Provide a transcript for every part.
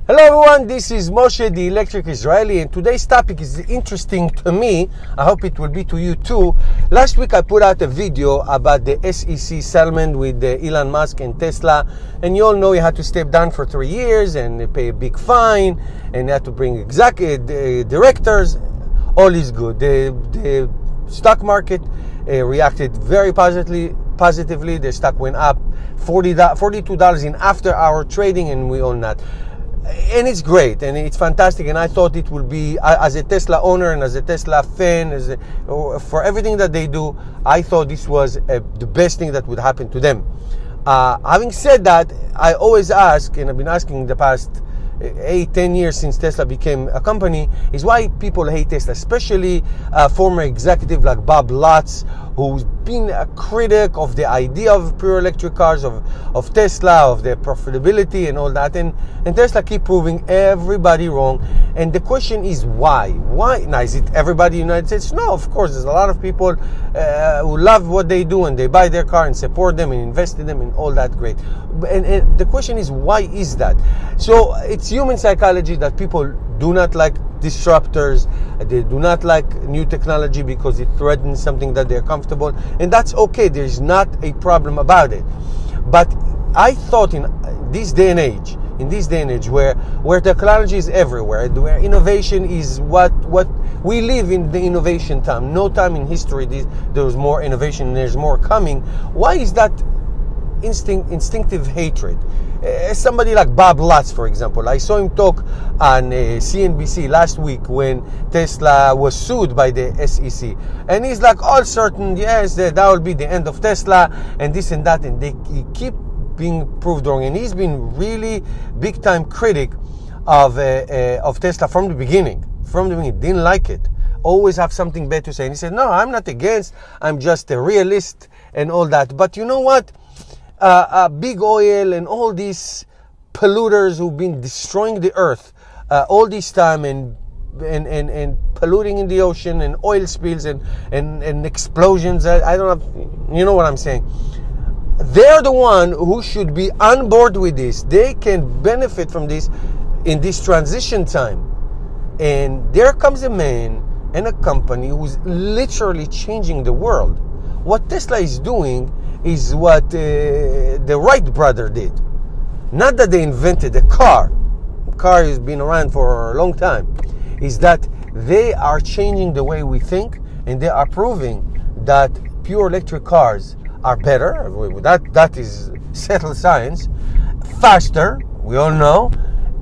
Hello everyone, this is Moshe, the Electric Israeli, and today's topic is interesting to me. I hope it will be to you too. Last week I put out a video about the SEC settlement with Elon Musk and Tesla, and you all know he had to step down for 3 years and pay a big fine, and he had to bring directors. All is good. The stock market reacted very positively. The stock went up $42 in after-hour trading, and we own that. And it's great and it's fantastic, and I thought it will be, as a Tesla owner and as a Tesla fan, for everything that they do, I thought this was the best thing that would happen to them. Having said that, I always ask, and I've been asking the past 8-10 years since Tesla became a company, is why people hate Tesla, especially former executive like Bob Lutz, who's been a critic of the idea of pure electric cars, of Tesla, of their profitability and all that, and Tesla keep proving everybody wrong. And the question is why? Now, is it everybody in the United States? No, of course. There's a lot of people who love what they do, and they buy their car and support them and invest in them and all that, great. And the question is, why is that? So it's human psychology that people do not like disruptors. They do not like new technology because it threatens something that they're comfortable, and that's okay. There's not a problem about it. But I thought in this day and age where technology is everywhere, where innovation is what we live in, the innovation time. No time in history there was more innovation and there's more coming. Why is that instinctive hatred? Somebody like Bob Lutz, for example, I saw him talk on CNBC last week when Tesla was sued by the SEC, and he's like all certain, yes, that will be the end of Tesla and this and that, and he keep being proved wrong. And he's been really big time critic of Tesla from the beginning. Didn't like it. Always have something bad to say. And he said, no, I'm not against, I'm just a realist and all that. But you know what? Big oil and all these polluters who've been destroying the earth all this time and polluting in the ocean, and oil spills and explosions. I don't have, you know what I'm saying. They're the one who should be on board with this. They can benefit from this in this transition time. And there comes a man and a company who's literally changing the world. What Tesla is doing is what the Wright brother did. Not that they invented a car. The car has been around for a long time. Is that they are changing the way we think, and they are proving that pure electric cars are better. That is settled science. Faster, we all know,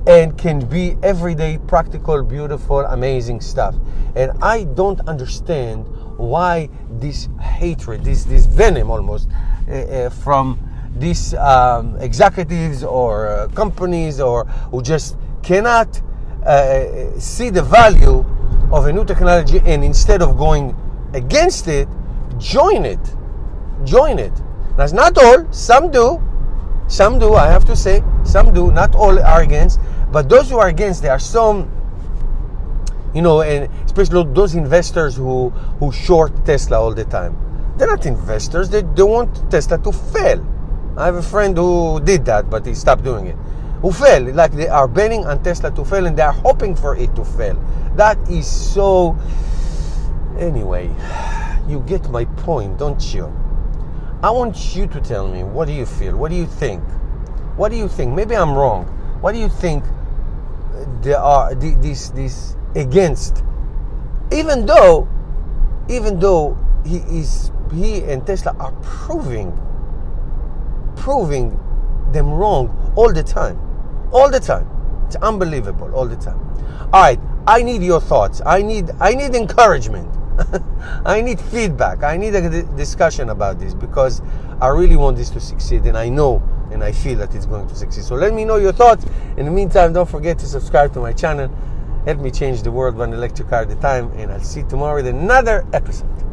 and can be everyday, practical, beautiful, amazing stuff. And I don't understand why this hatred, this venom almost, from these executives or companies, or who just cannot see the value of a new technology, and instead of going against it, join it. That's not all. Some do, I have to say. Some do. Not all are against. But those who are against, there are some, and especially those investors who short Tesla all the time. They're not investors. They want Tesla to fail. I have a friend who did that, but he stopped doing it. Who fell. Like, they are betting on Tesla to fail, and they are hoping for it to fail. That is so... Anyway, you get my point, don't you? I want you to tell me, what do you feel? What do you think? Maybe I'm wrong. What do you think there are this against? Even though he and Tesla are proving them wrong all the time. It's unbelievable, all the time. All right, I need your thoughts. I need encouragement. I need feedback. I need a discussion about this, because I really want this to succeed, and I know and I feel that it's going to succeed. So let me know your thoughts. In the meantime, don't forget to subscribe to my channel. Help me change the world one electric car at a time, and I'll see you tomorrow with another episode.